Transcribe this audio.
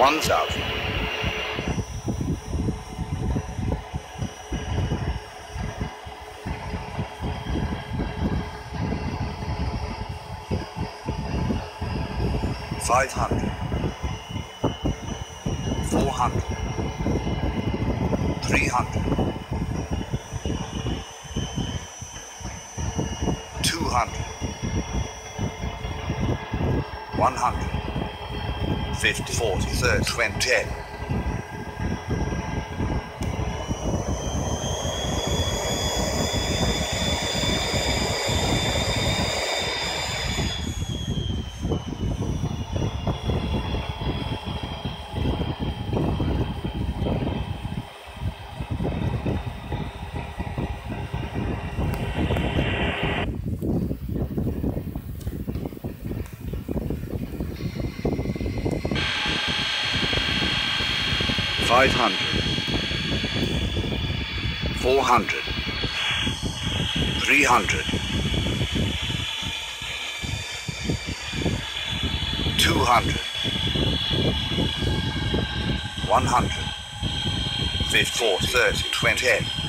1,000. 500, 400, 300, 200, 100, 50, 40, 30, 20, 10. 500, 400, 300, 200, 100, 50, 40, 30, 20, 10.